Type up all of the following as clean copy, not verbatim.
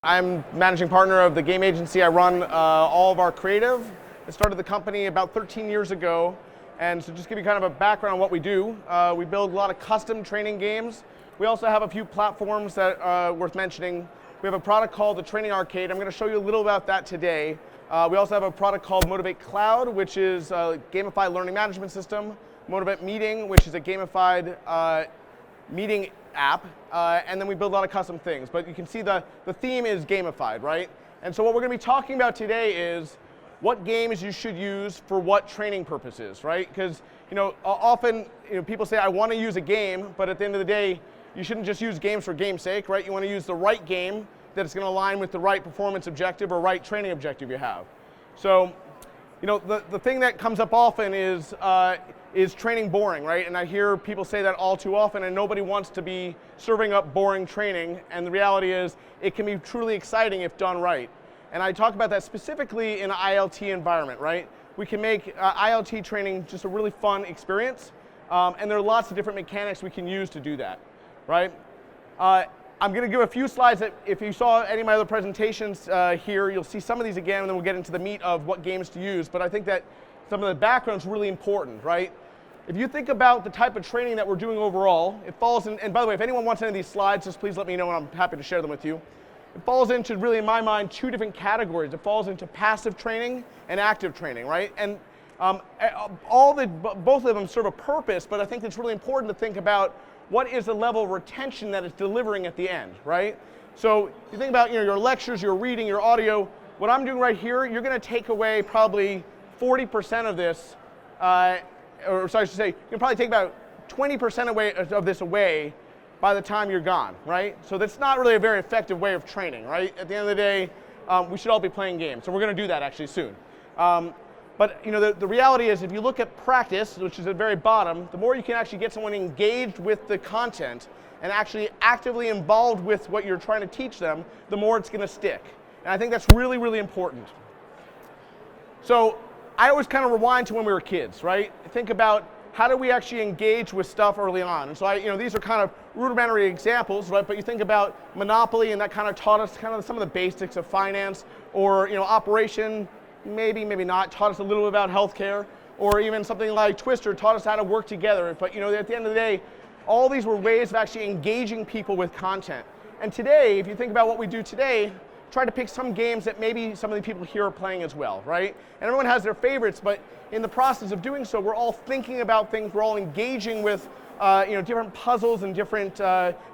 I'm managing partner of the game agency. I run all of our creative. I started the company about 13 years ago. And so just give you kind of a background on what we do. We build a lot of custom training games. We also have a few platforms that are worth mentioning. We have a product called the Training Arcade. I'm going to show you a little about that today. We also have a product called Motivate Cloud, which is a gamified learning management system. Motivate Meeting, which is a gamified meeting app, and then we build a lot of custom things. But you can see the theme is gamified, right? And so what we're going to be talking about today is what games you should use for what training purposes, right? Because often people say, I want to use a game, but at the end of the day, you shouldn't just use games for game's sake, right? You want to use the right game that's going to align with the right performance objective or right training objective you have. So the thing that comes up often is training boring, right? And I hear people say that all too often, and nobody wants to be serving up boring training. And the reality is, it can be truly exciting if done right. And I talk about that specifically in an ILT environment, right? We can make ILT training just a really fun experience, and there are lots of different mechanics we can use to do that, right? I'm going to give a few slides that if you saw any of my other presentations here, you'll see some of these again, and then we'll get into the meat of what games to use. But I think that some of the background is really important, right? If you think about the type of training that we're doing overall, it falls in, and by the way, if anyone wants any of these slides, just please let me know and I'm happy to share them with you. It falls into, really in my mind, two different categories. It falls into passive training and active training, right? And both of them serve a purpose, but I think it's really important to think about what is the level of retention that it's delivering at the end, right? So you think about your lectures, your reading, your audio. What I'm doing right here, you're going to take away probably 40% of this, or sorry, I should say, you can probably take about 20% of this away by the time you're gone, right? So that's not really a very effective way of training, right? At the end of the day, we should all be playing games. So we're going to do that actually soon. But the reality is, if you look at practice, which is at the very bottom, the more you can actually get someone engaged with the content and actually actively involved with what you're trying to teach them, the more it's going to stick. And I think that's really, really important. So I always kind of rewind to when we were kids, right? Think about how do we actually engage with stuff early on. And so these are kind of rudimentary examples, right? But you think about Monopoly, and that kind of taught us kind of some of the basics of finance, or Operation, maybe not, taught us a little bit about healthcare, or even something like Twister taught us how to work together. But at the end of the day, all these were ways of actually engaging people with content. And today, if you think about what we do today, try to pick some games that maybe some of the people here are playing as well, right? And everyone has their favorites, but in the process of doing so, we're all thinking about things, we're all engaging with different puzzles and different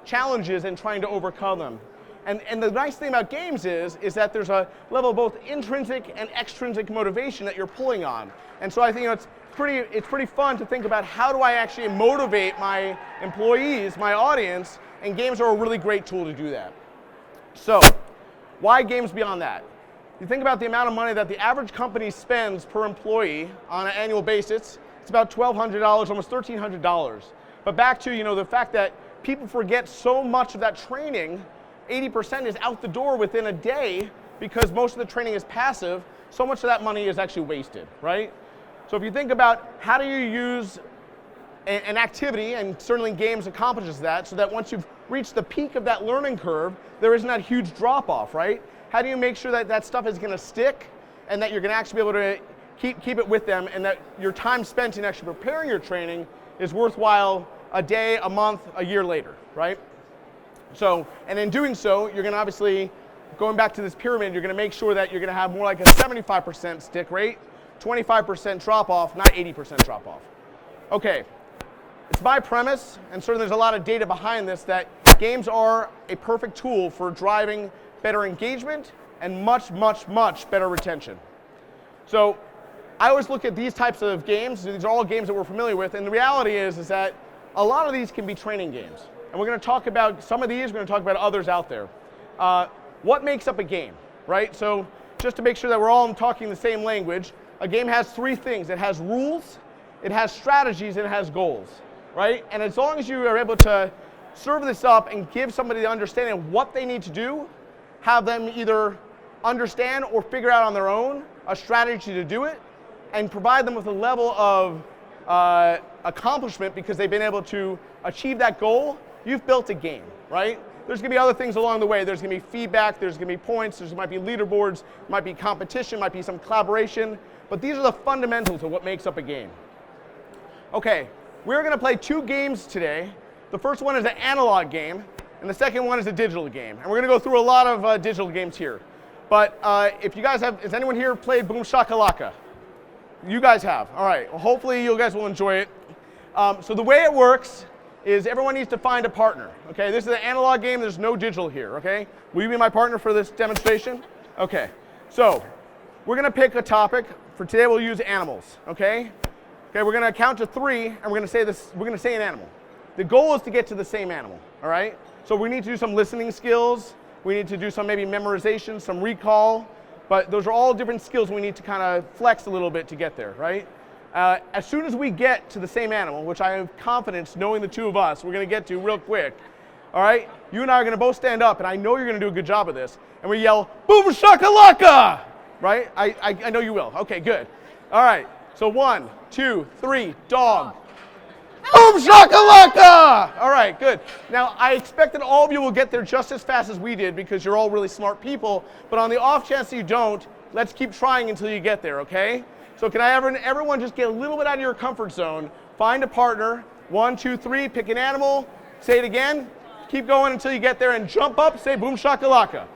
challenges and trying to overcome them. And the nice thing about games is that there's a level of both intrinsic and extrinsic motivation that you're pulling on. And so I think it's pretty fun to think about, how do I actually motivate my employees, my audience, and games are a really great tool to do that. So why games beyond that? You think about the amount of money that the average company spends per employee on an annual basis. It's about $1,200, almost $1,300. But back to the fact that people forget so much of that training. 80% is out the door within a day because most of the training is passive. So much of that money is actually wasted, right? So if you think about how do you use an activity, and certainly games accomplishes that, so that once you've reached the peak of that learning curve, there isn't that huge drop off, right? How do you make sure that that stuff is going to stick and that you're going to actually be able to keep it with them, and that your time spent in actually preparing your training is worthwhile a day, a month, a year later, right? So, and in doing so, you're going to obviously, going back to this pyramid, you're going to make sure that you're going to have more like a 75% stick rate, 25% drop off, not 80% drop off. Okay. It's my premise, and certainly there's a lot of data behind this, that games are a perfect tool for driving better engagement and much, much, much better retention. So I always look at these types of games. These are all games that we're familiar with, and the reality is that a lot of these can be training games. And we're going to talk about some of these, we're going to talk about others out there. What makes up a game, right? So just to make sure that we're all talking the same language, a game has three things. It has rules, it has strategies, and it has goals. Right? And as long as you are able to serve this up and give somebody the understanding of what they need to do, have them either understand or figure out on their own a strategy to do it, and provide them with a level of accomplishment because they've been able to achieve that goal, you've built a game, right? There's going to be other things along the way. There's going to be feedback, there's going to be points, there might be leaderboards, might be competition, might be some collaboration, but these are the fundamentals of what makes up a game. Okay, we're going to play 2 games today. The first one is an analog game, and the second one is a digital game. And we're going to go through a lot of digital games here. But if you guys have, has anyone here played Boom Shakalaka? You guys have. All right. Well, hopefully you guys will enjoy it. So the way it works is everyone needs to find a partner. Okay. This is an analog game. There's no digital here. Okay. Will you be my partner for this demonstration? Okay. So we're going to pick a topic. For today, we'll use animals. Okay. Okay. We're going to count to 3, and we're going to say this. We're going to say an animal. The goal is to get to the same animal. All right. So we need to do some listening skills. We need to do some maybe memorization, some recall. But those are all different skills we need to kind of flex a little bit to get there, right? As soon as we get to the same animal, which I have confidence, knowing the 2 of us, we're going to get to real quick, all right? You and I are going to both stand up, and I know you're going to do a good job of this, and we yell, boom shakalaka, right? I know you will. Okay, good. All right, so 1, 2, 3, dog. Boom shakalaka! All right, good. Now, I expect that all of you will get there just as fast as we did because you're all really smart people, but on the off chance that you don't, let's keep trying until you get there, okay? So can I everyone just get a little bit out of your comfort zone, find a partner, 1, 2, 3, pick an animal, say it again, keep going until you get there, and jump up, say boom shakalaka.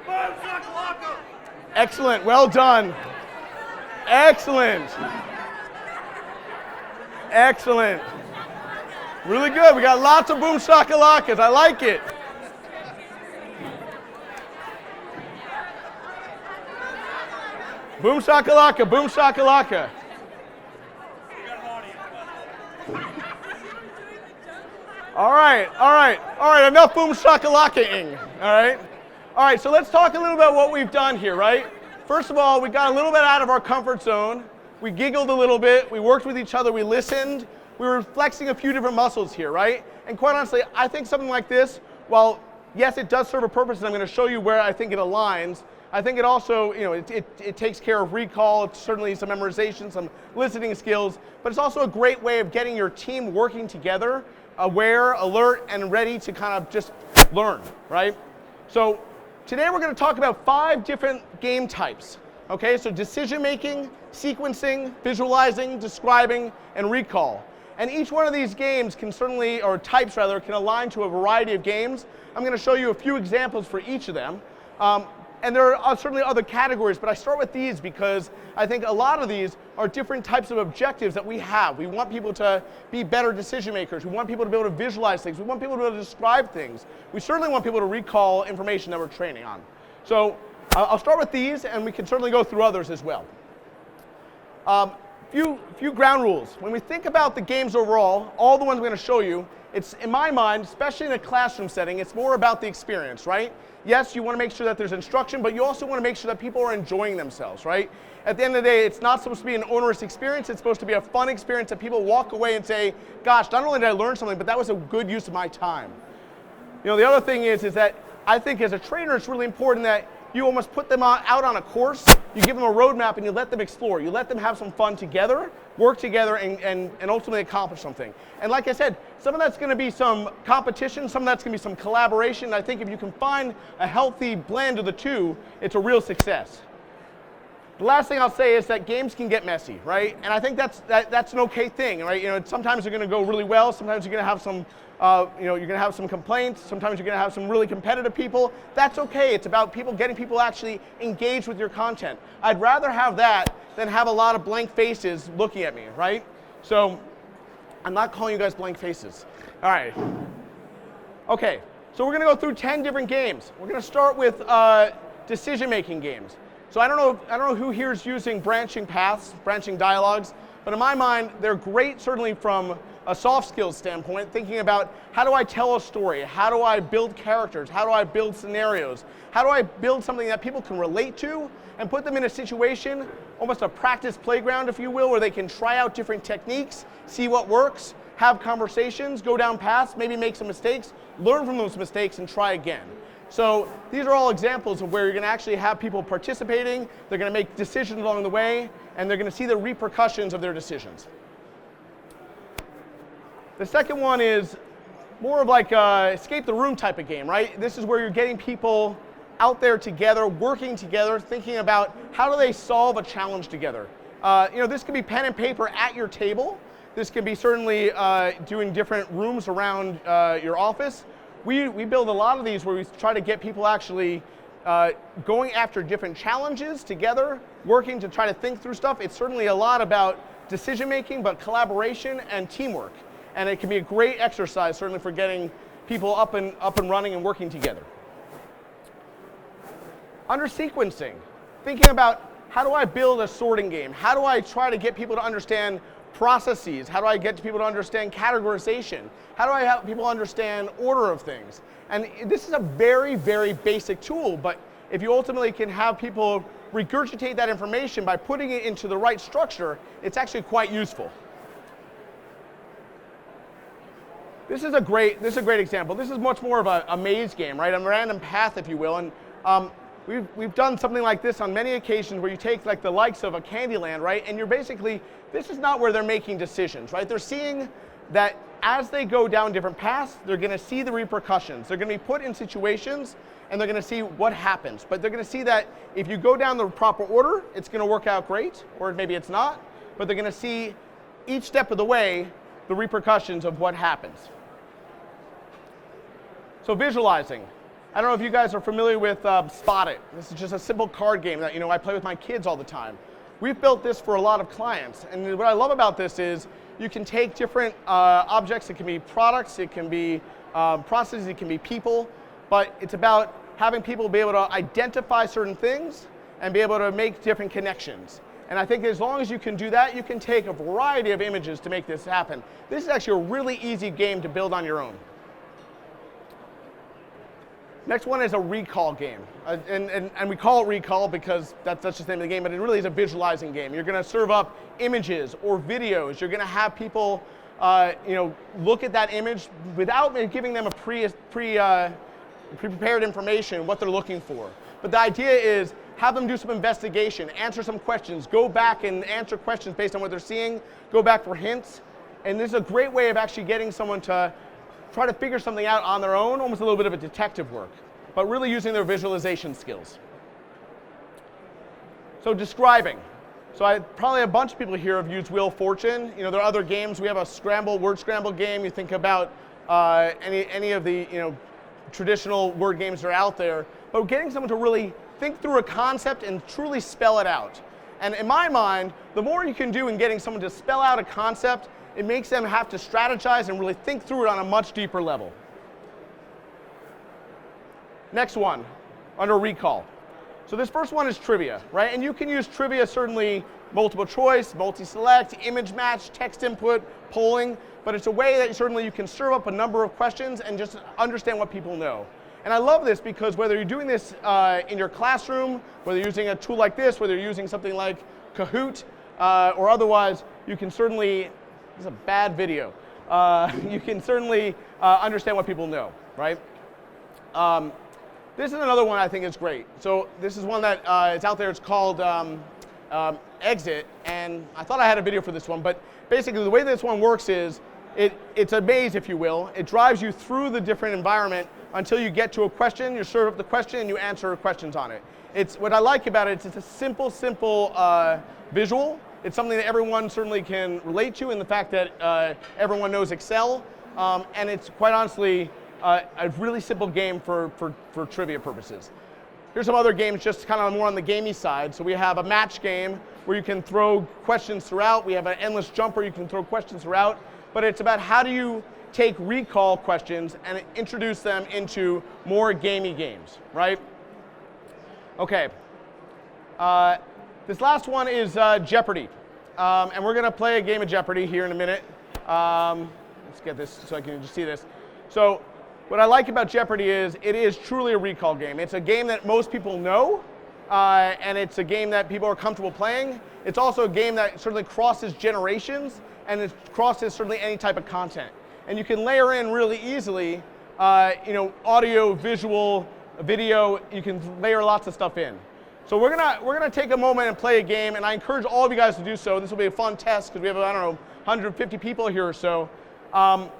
Boom shakalaka! Excellent, well done. Excellent. Excellent. Really good, we got lots of boom shakalakas, I like it. Boom shakalaka, boom shakalaka. All right, enough boom shakalaka-ing, all right, so let's talk a little about what we've done here, right? First of all, we got a little bit out of our comfort zone. We giggled a little bit. We worked with each other. We listened. We were flexing a few different muscles here, right? And quite honestly, I think something like this, while yes, it does serve a purpose, and I'm going to show you where I think it aligns, I think it also, you know, it takes care of recall, certainly some memorization, some listening skills, but it's also a great way of getting your team working together, aware, alert, and ready to kind of just learn, right? So today we're going to talk about 5 different game types. Okay, so decision making, sequencing, visualizing, describing, and recall. And each one of these games can certainly, or types rather, can align to a variety of games. I'm going to show you a few examples for each of them. And there are certainly other categories, but I start with these because I think a lot of these are different types of objectives that we have. We want people to be better decision makers. We want people to be able to visualize things. We want people to be able to describe things. We certainly want people to recall information that we're training on. So I'll start with these, and we can certainly go through others as well. Few ground rules. When we think about the games overall, all the ones I'm going to show you, it's, in my mind, especially in a classroom setting, it's more about the experience, right? Yes, you want to make sure that there's instruction, but you also want to make sure that people are enjoying themselves, right? At the end of the day, it's not supposed to be an onerous experience. It's supposed to be a fun experience that people walk away and say, gosh, not only did I learn something, but that was a good use of my time. You know, the other thing is that I think as a trainer, it's really important that you almost put them out on a course, you give them a roadmap, and you let them explore. You let them have some fun together, work together, and ultimately accomplish something. And like I said, some of that's going to be some competition, some of that's going to be some collaboration. I think if you can find a healthy blend of the two, it's a real success. The last thing I'll say is that games can get messy, right? And I think that's an okay thing, right? You know, sometimes they're going to go really well. Sometimes you're going to have some, you're going to have some complaints. Sometimes you're going to have some really competitive people. That's okay. It's about getting people actually engaged with your content. I'd rather have that than have a lot of blank faces looking at me, right? So I'm not calling you guys blank faces. All right. Okay. So we're going to go through 10 different games. We're going to start with decision-making games. So I don't know who here is using branching paths, branching dialogues, but in my mind, they're great certainly from a soft skills standpoint, thinking about how do I tell a story, how do I build characters, how do I build scenarios, how do I build something that people can relate to and put them in a situation, almost a practice playground, if you will, where they can try out different techniques, see what works, have conversations, go down paths, maybe make some mistakes, learn from those mistakes, and try again. So these are all examples of where you're going to actually have people participating, they're going to make decisions along the way, and they're going to see the repercussions of their decisions. The second one is more of like a escape the room type of game, right? This is where you're getting people out there together, working together, thinking about how do they solve a challenge together. This could be pen and paper at your table. This could be certainly doing different rooms around your office. We build a lot of these where we try to get people actually going after different challenges together, working to try to think through stuff. It's certainly a lot about decision making, but collaboration and teamwork. And it can be a great exercise, certainly for getting people up and running and working together. Under sequencing, thinking about how do I build a sorting game? How do I try to get people to understand processes? How do I get people to understand categorization? How do I help people understand order of things? And this is a very, very basic tool, but if you ultimately can have people regurgitate that information by putting it into the right structure, it's actually quite useful. This is a great example. This is much more of a maze game, right? A random path, if you will. And we've done something like this on many occasions where you take like the likes of a Candyland, right? And you're basically, this is not where they're making decisions, right? They're seeing that as they go down different paths, they're going to see the repercussions. They're going to be put in situations and they're going to see what happens. But they're going to see that if you go down the proper order, it's going to work out great, or maybe it's not. But they're going to see each step of the way the repercussions of what happens. So visualizing. I don't know if you guys are familiar with Spot It. This is just a simple card game that I play with my kids all the time. We've built this for a lot of clients, and what I love about this is you can take different objects. It can be products, it can be processes, it can be people, but it's about having people be able to identify certain things and be able to make different connections. And I think as long as you can do that, you can take a variety of images to make this happen. This is actually a really easy game to build on your own. Next one is a recall game, and we call it recall because that's just the name of the game, but it really is a visualizing game. You're going to serve up images or videos. You're going to have people, look at that image without giving them a prepared information what they're looking for. But the idea is have them do some investigation, answer some questions, go back and answer questions based on what they're seeing, go back for hints, and this is a great way of actually getting someone to try to figure something out on their own, almost a little bit of a detective work, but really using their visualization skills. So describing. So probably a bunch of people here have used Wheel of Fortune. There are other games. We have a word scramble game. You think about any of the traditional word games that are out there, but getting someone to really think through a concept and truly spell it out. And in my mind, the more you can do in getting someone to spell out a concept, it makes them have to strategize and really think through it on a much deeper level. Next one, under recall. So this first one is trivia, right? And you can use trivia, certainly multiple choice, multi-select, image match, text input, polling, but it's a way that certainly you can serve up a number of questions and just understand what people know. And I love this because whether you're doing this in your classroom, whether you're using a tool like this, whether you're using something like Kahoot, or otherwise, you can certainly, this is a bad video, you can certainly understand what people know, right? This is another one I think is great. So this is one that is out there. It's called Exit, and I thought I had a video for this one, but basically the way this one works is it's a maze, if you will. It drives you through the different environment until you get to a question. You serve up the question and you answer questions on it. What I like about it is it's a simple visual. It's something that everyone certainly can relate to in the fact that everyone knows Excel, and it's quite honestly a really simple game for trivia purposes. Here's some other games just kind of more on the gamey side. So we have a match game where you can throw questions throughout. We have an endless jumper, you can throw questions throughout. But it's about how do you take recall questions and introduce them into more gamey games, right? Okay. This last one is Jeopardy. And we're going to play a game of Jeopardy here in a minute. Let's get this so I can just see this. So what I like about Jeopardy is it is truly a recall game. It's a game that most people know, and it's a game that people are comfortable playing. It's also a game that certainly crosses generations, and it crosses certainly any type of content. And you can layer in really easily, audio, visual, video. You can layer lots of stuff in. So we're gonna take a moment and play a game, and I encourage all of you guys to do so. This will be a fun test because we have 150 people here or so. I'm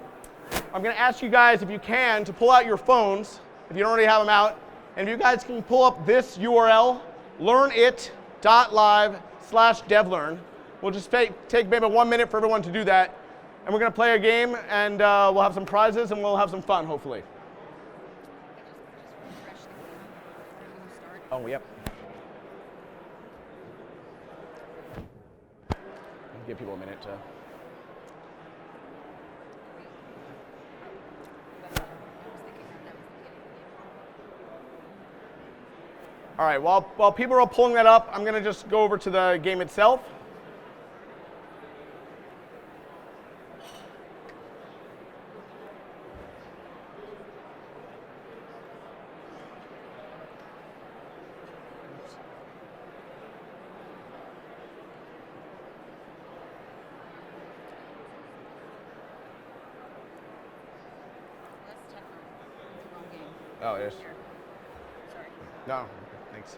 going to ask you guys, if you can, to pull out your phones, if you don't already have them out. And if you guys can pull up this URL, learnit.live/devlearn. We'll just take maybe 1 minute for everyone to do that. And we're going to play a game, and we'll have some prizes, and we'll have some fun, hopefully. Oh, yep. Give people a minute to... All right, while people are pulling that up, I'm going to just go over to the game itself. Oh, yes. Sorry. No, okay, thanks.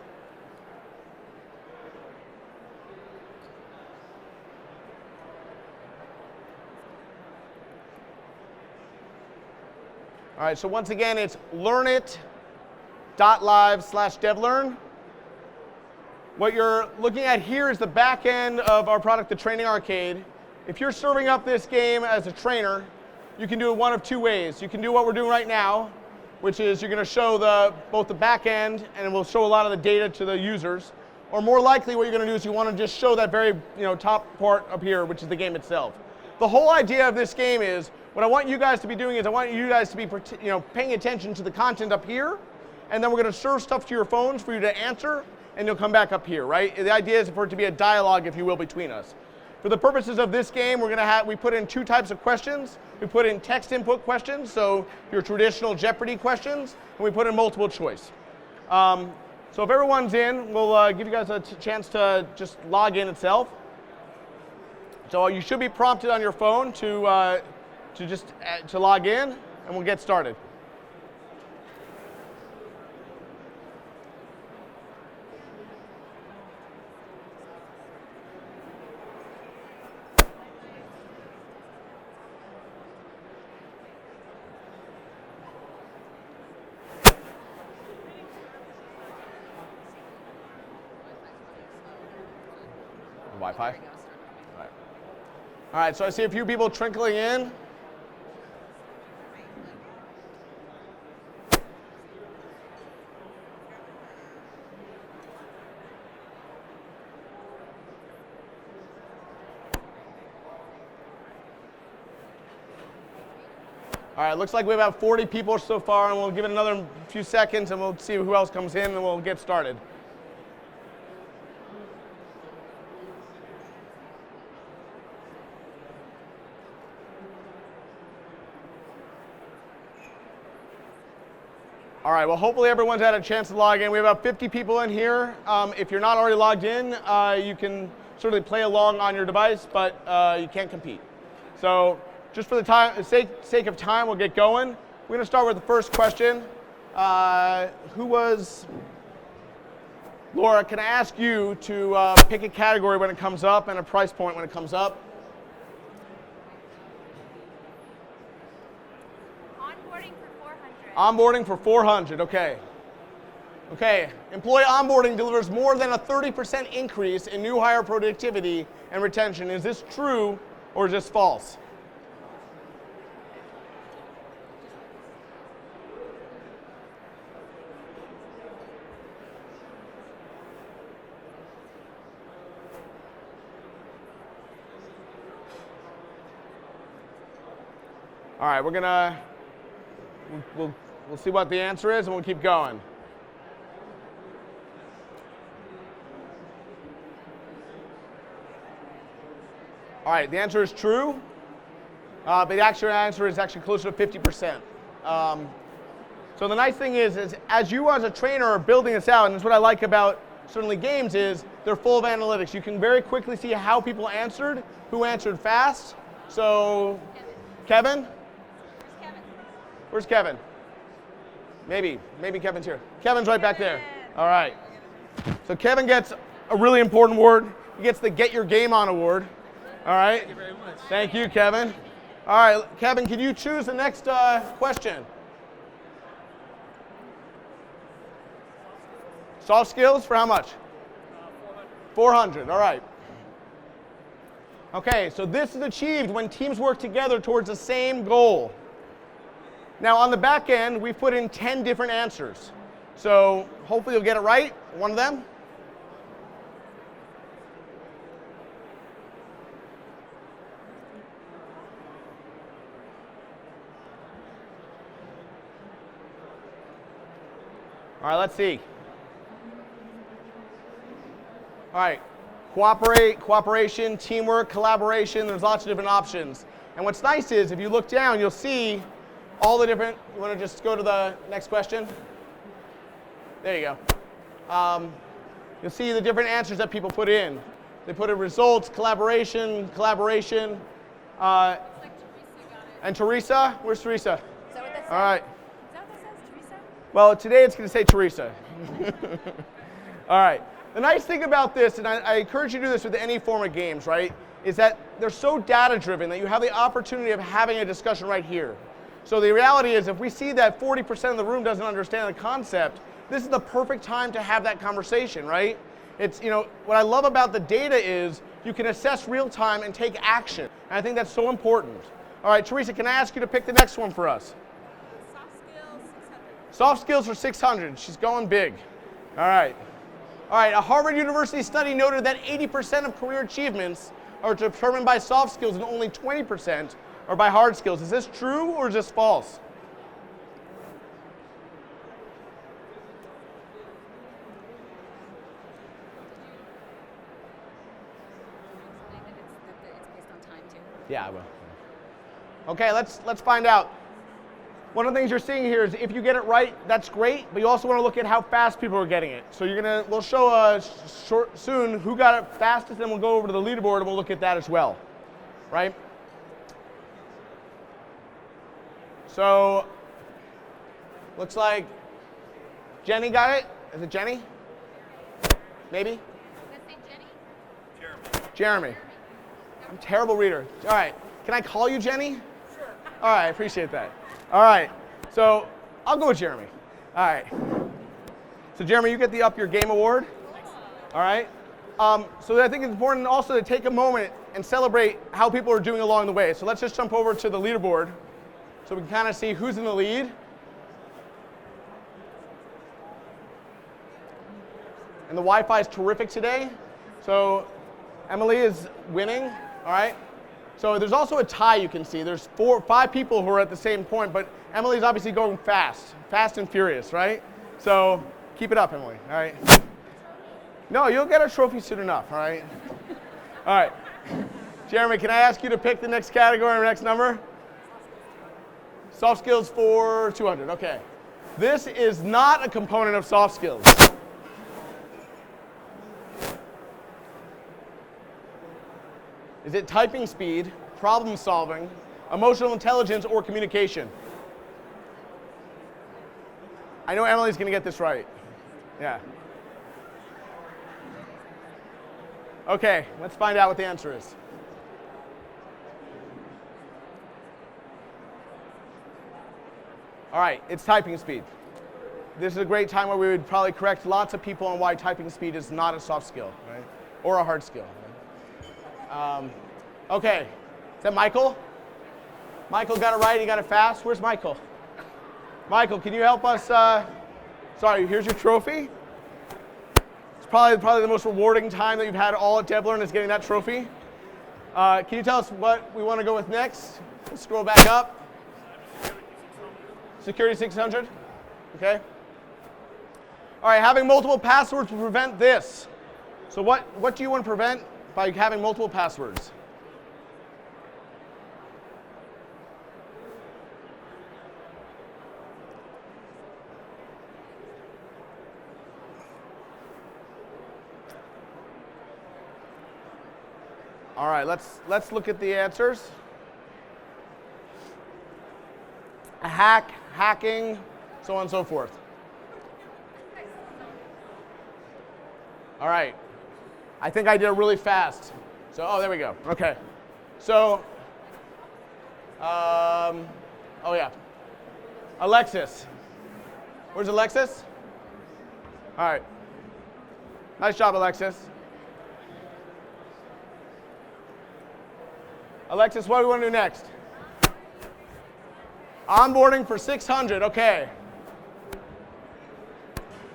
All right, so once again, it's learnit.live/devlearn. What you're looking at here is the back end of our product, the Training Arcade. If you're serving up this game as a trainer, you can do it one of two ways. You can do what we're doing right now, which is you're going to show both the back end, and it will show a lot of the data to the users. Or more likely, what you're going to do is you want to just show that very top part up here, which is the game itself. The whole idea of this game is, what I want you guys to be doing is I want you guys to be paying attention to the content up here, and then we're going to serve stuff to your phones for you to answer, and you'll come back up here, right? The idea is for it to be a dialogue, if you will, between us. For the purposes of this game, we put in two types of questions. We put in text input questions, so your traditional Jeopardy questions, and we put in multiple choice. So if everyone's in, we'll give you guys a chance to just log in itself. So you should be prompted on your phone to log in, and we'll get started. Wi-Fi? All right, so I see a few people trickling in. All right, looks like we have about 40 people so far, and we'll give it another few seconds, and we'll see who else comes in, and we'll get started. All right, well, hopefully everyone's had a chance to log in. We have about 50 people in here. If you're not already logged in, you can certainly play along on your device, but you can't compete. So just for the sake of time, we'll get going. We're going to start with the first question. Laura, can I ask you to pick a category when it comes up and a price point when it comes up? Onboarding for 400, okay. Okay, employee onboarding delivers more than a 30% increase in new hire productivity and retention. Is this true or is this false? All right, we'll see what the answer is, and we'll keep going. All right, the answer is true, but the actual answer is actually closer to 50%. So the nice thing is as you as a trainer are building this out, and that's what I like about certainly games, is they're full of analytics. You can very quickly see how people answered, who answered fast. So, Kevin? Where's Kevin? Maybe Kevin's here. Kevin's right back there. All right. So Kevin gets a really important award. He gets the Get Your Game On award. All right. Thank you very much. Thank you, Kevin. All right, Kevin, can you choose the next question? Soft skills for how much? 400, all right. Okay, so this is achieved when teams work together towards the same goal. Now on the back end, we've put in 10 different answers. So hopefully you'll get it right, one of them. All right, let's see. All right, cooperation, teamwork, collaboration, there's lots of different options. And what's nice is if you look down, you'll see all the different, you want to just go to the next question? There you go. You'll see the different answers that people put in. They put in results, collaboration. Like Teresa got it. And Teresa? Where's Teresa? Is that what that says? All right. Is that what that says, Teresa? Well, today it's going to say Teresa. All right. The nice thing about this, and I encourage you to do this with any form of games, right, is that they're so data-driven that you have the opportunity of having a discussion right here. So the reality is if we see that 40% of the room doesn't understand the concept, this is the perfect time to have that conversation, right? It's, you know, what I love about the data is you can assess real time and take action. And I think that's so important. All right, Teresa, can I ask you to pick the next one for us? Soft skills, 600. Soft skills for 600. She's going big. All right. All right, a Harvard University study noted that 80% of career achievements are determined by soft skills and only 20% are by hard skills. Is this true or is this false? It's based on time too. Yeah, I will. Okay, let's find out. One of the things you're seeing here is if you get it right, that's great, but you also want to look at how fast people are getting it. So we'll show soon who got it fastest, and we'll go over to the leaderboard and we'll look at that as well, right? So, looks like Jenny got it. Is it Jenny? Maybe? Did I say Jenny? Jeremy. I'm a terrible reader. All right, can I call you Jenny? Sure. All right, I appreciate that. All right, so I'll go with Jeremy. All right. So Jeremy, you get the Up Your Game Award. All right. So I think it's important also to take a moment and celebrate how people are doing along the way. So let's just jump over to the leaderboard so we can kind of see who's in the lead. And the Wi-Fi is terrific today. So Emily is winning, all right? So there's also a tie you can see. There's 5 people who are at the same point, but Emily's obviously going fast and furious, right? So keep it up, Emily, all right? No, you'll get a trophy soon enough, all right? All right. Jeremy, can I ask you to pick the next category or next number? Soft skills for 200, okay. This is not a component of soft skills. Is it typing speed, problem solving, emotional intelligence, or communication? I know Emily's going to get this right. Yeah. Okay, let's find out what the answer is. All right, it's typing speed. This is a great time where we would probably correct lots of people on why typing speed is not a soft skill, right? Or a hard skill. Okay, is that Michael? Michael got it right, he got it fast. Where's Michael? Michael, can you help us? Sorry, here's your trophy. It's probably the most rewarding time that you've had all at DevLearn is getting that trophy. Can you tell us what we want to go with next? Let's scroll back up. Security 600, okay. All right, having multiple passwords will prevent this. So what do you want to prevent by having multiple passwords? All right, let's look at the answers. A hack, hacking, so on and so forth. All right. I think I did it really fast. So, oh, there we go. Okay. So, Oh yeah. Alexis. Where's Alexis? All right. Nice job, Alexis. Alexis, what do we want to do next? Onboarding for 600, okay.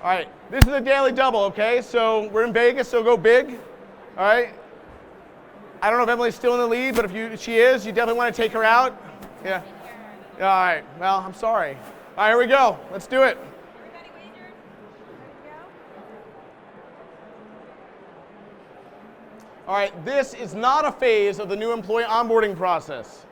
All right, this is a daily double, okay? So we're in Vegas, so go big, all right? I don't know if Emily's still in the lead, but if she is, you definitely want to take her out. Yeah. All right, well, I'm sorry. All right, here we go. Let's do it. Everybody wagered? Ready to go? All right, this is not a phase of the new employee onboarding process.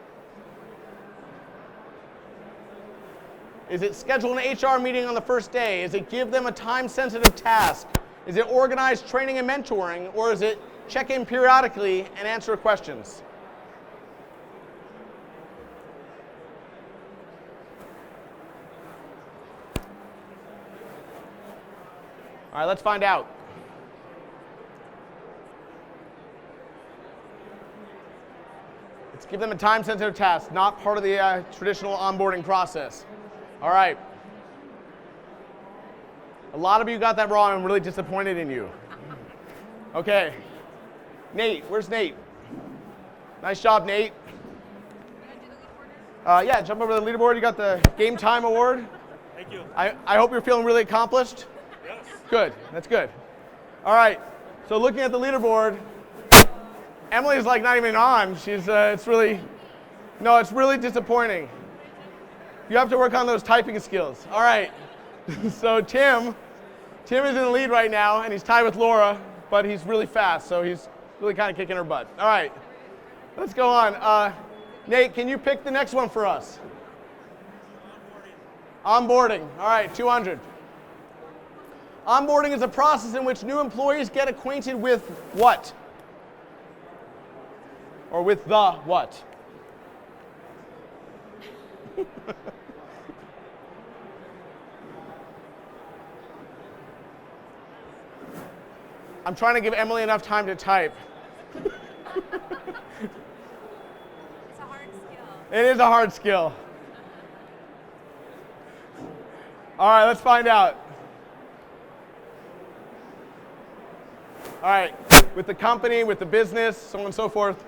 Is it schedule an HR meeting on the first day? Is it give them a time-sensitive task? Is it organize training and mentoring? Or is it check in periodically and answer questions? All right, let's find out. Let's give them a time-sensitive task, not part of the traditional onboarding process. All right. A lot of you got that wrong. I'm really disappointed in you. Okay. Nate, where's Nate? Nice job, Nate. Yeah, jump over to the leaderboard. You got the Game Time Award. Thank you. I hope you're feeling really accomplished. Yes. Good. That's good. All right. So looking at the leaderboard, Emily's like not even on. She's it's really disappointing. You have to work on those typing skills. All right. So Tim is in the lead right now, and he's tied with Laura, but he's really fast, so he's really kind of kicking her butt. All right. Let's go on. Nate, can you pick the next one for us? Onboarding. All right, 200. Onboarding is a process in which new employees get acquainted with what? Or with the what? I'm trying to give Emily enough time to type. It's a hard skill. It is a hard skill. All right, let's find out. All right, with the company, with the business, so on and so forth.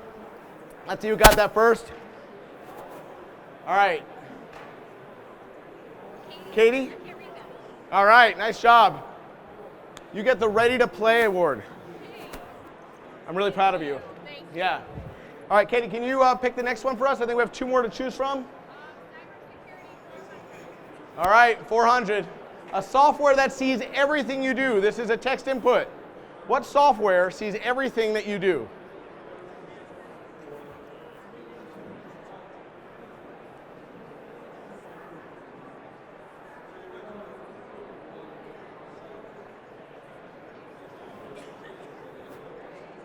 Let's see who got that first. All right. Katie? All right, nice job. You get the Ready to Play award. I'm really proud of you. Thank you. Yeah. All right, Katie, can you pick the next one for us? I think we have 2 more to choose from. All right, 400. A software that sees everything you do. This is a text input. What software sees everything that you do?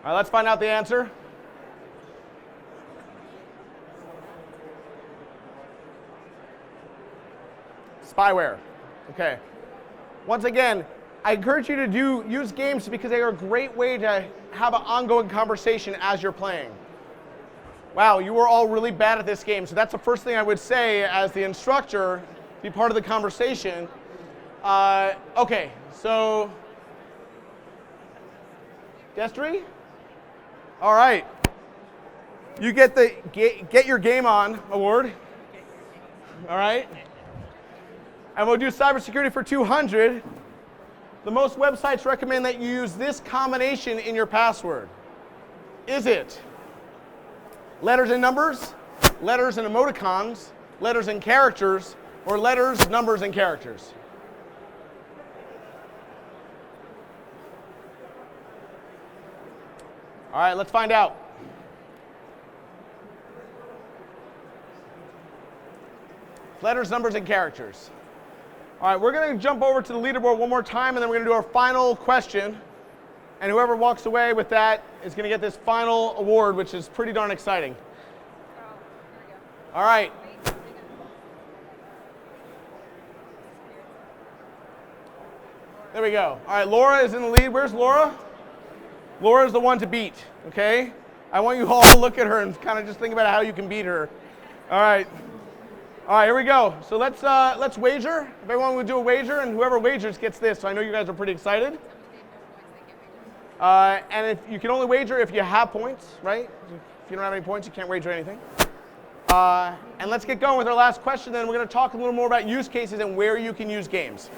All right, let's find out the answer. Spyware. Okay. Once again, I encourage you to use games because they are a great way to have an ongoing conversation as you're playing. Wow, you were all really bad at this game, so that's the first thing I would say as the instructor, be part of the conversation. Okay, so Destry? All right. You get the Get Your Game On award. All right. And we'll do cybersecurity for 200. The most websites recommend that you use this combination in your password. Is it letters and numbers, letters and emoticons, letters and characters, or letters, numbers, and characters? All right, let's find out. Letters, numbers, and characters. All right, we're going to jump over to the leaderboard one more time, and then we're going to do our final question. And whoever walks away with that is going to get this final award, which is pretty darn exciting. All right. There we go. All right, Laura is in the lead. Where's Laura? Laura's the one to beat, okay? I want you all to look at her and kind of just think about how you can beat her. All right. All right, here we go. So let's wager. If everyone would do a wager, and whoever wagers gets this. So I know you guys are pretty excited. And if you can only wager if you have points, right? If you don't have any points, you can't wager anything. And let's get going with our last question. Then we're going to talk a little more about use cases and where you can use games.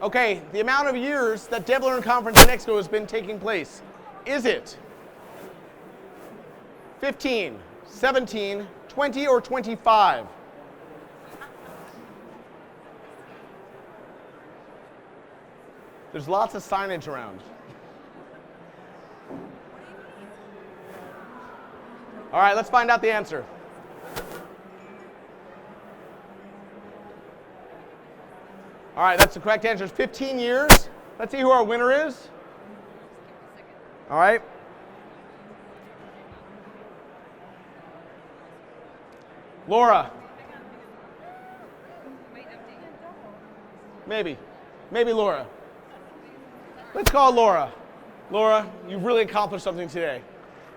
Okay, the amount of years that DevLearn Conference in Expo has been taking place. Is it 15, 17, 20, or 25? There's lots of signage around. All right, let's find out the answer. All right, that's the correct answer. It's 15 years. Let's see who our winner is. All right. Laura. Maybe Laura. Let's call Laura. Laura, you've really accomplished something today.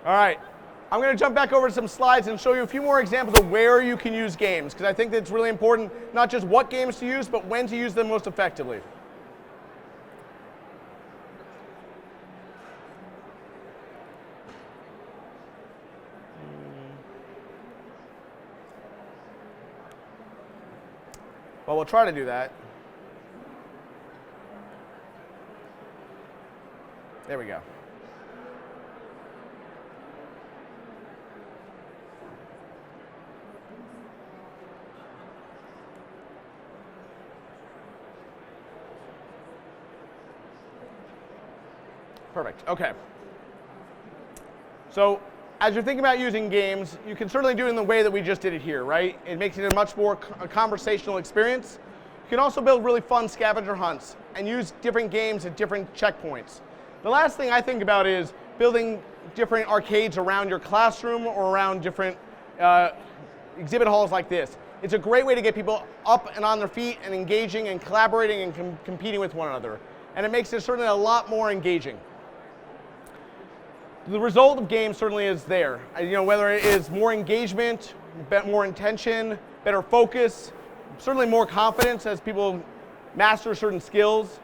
All right. I'm going to jump back over to some slides and show you a few more examples of where you can use games, because I think that it's really important, not just what games to use, but when to use them most effectively. Well, we'll try to do that. There we go. Perfect. Okay. So as you're thinking about using games, you can certainly do it in the way that we just did it here, right? It makes it a much more conversational experience. You can also build really fun scavenger hunts and use different games at different checkpoints. The last thing I think about is building different arcades around your classroom or around different exhibit halls like this. It's a great way to get people up and on their feet and engaging and collaborating and competing with one another. And it makes it certainly a lot more engaging. The result of games certainly is there. Whether it is more engagement, more intention, better focus, certainly more confidence as people master certain skills.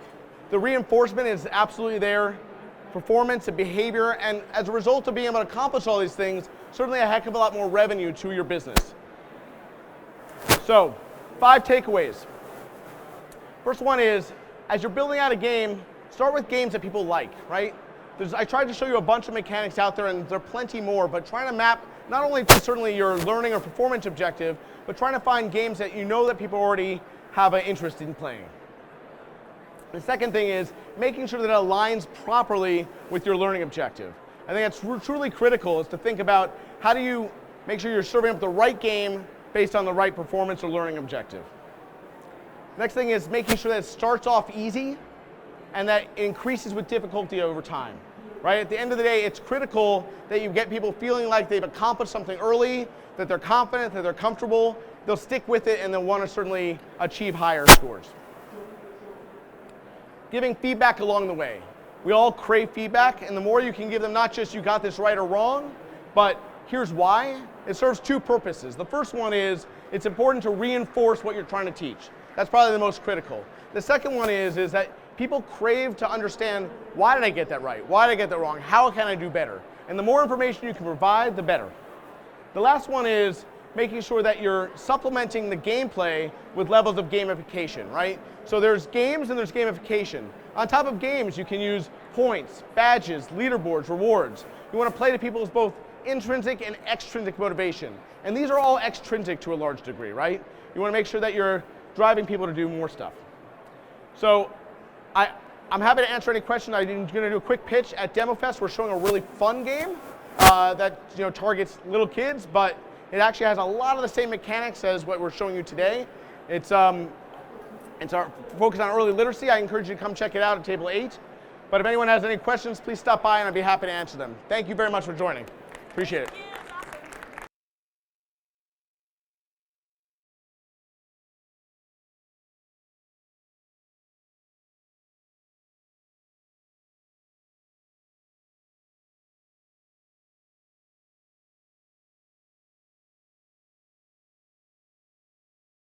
The reinforcement is absolutely there. Performance and behavior, and as a result of being able to accomplish all these things, certainly a heck of a lot more revenue to your business. So, 5 takeaways. First one is, as you're building out a game, start with games that people like, right? I tried to show you a bunch of mechanics out there, and there are plenty more, but trying to map not only to certainly your learning or performance objective, but trying to find games that you know that people already have an interest in playing. The second thing is making sure that it aligns properly with your learning objective. I think that's truly critical, is to think about how do you make sure you're serving up the right game based on the right performance or learning objective. Next thing is making sure that it starts off easy and that it increases with difficulty over time. Right? At the end of the day, it's critical that you get people feeling like they've accomplished something early, that they're confident, that they're comfortable, they'll stick with it, and they'll want to certainly achieve higher scores. Giving feedback along the way. We all crave feedback, and the more you can give them not just you got this right or wrong, but here's why. It serves 2 purposes. The first one is it's important to reinforce what you're trying to teach. That's probably the most critical. The second one is that people crave to understand, why did I get that right? Why did I get that wrong? How can I do better? And the more information you can provide, the better. The last one is making sure that you're supplementing the gameplay with levels of gamification, right? So there's games and there's gamification. On top of games, you can use points, badges, leaderboards, rewards. You want to play to people's both intrinsic and extrinsic motivation. And these are all extrinsic to a large degree, right? You want to make sure that you're driving people to do more stuff. So I'm happy to answer any questions. I'm going to do a quick pitch. At DemoFest, we're showing a really fun game that targets little kids, but it actually has a lot of the same mechanics as what we're showing you today. It's our focus on early literacy. I encourage you to come check it out at table 8. But if anyone has any questions, please stop by and I'd be happy to answer them. Thank you very much for joining. Appreciate it.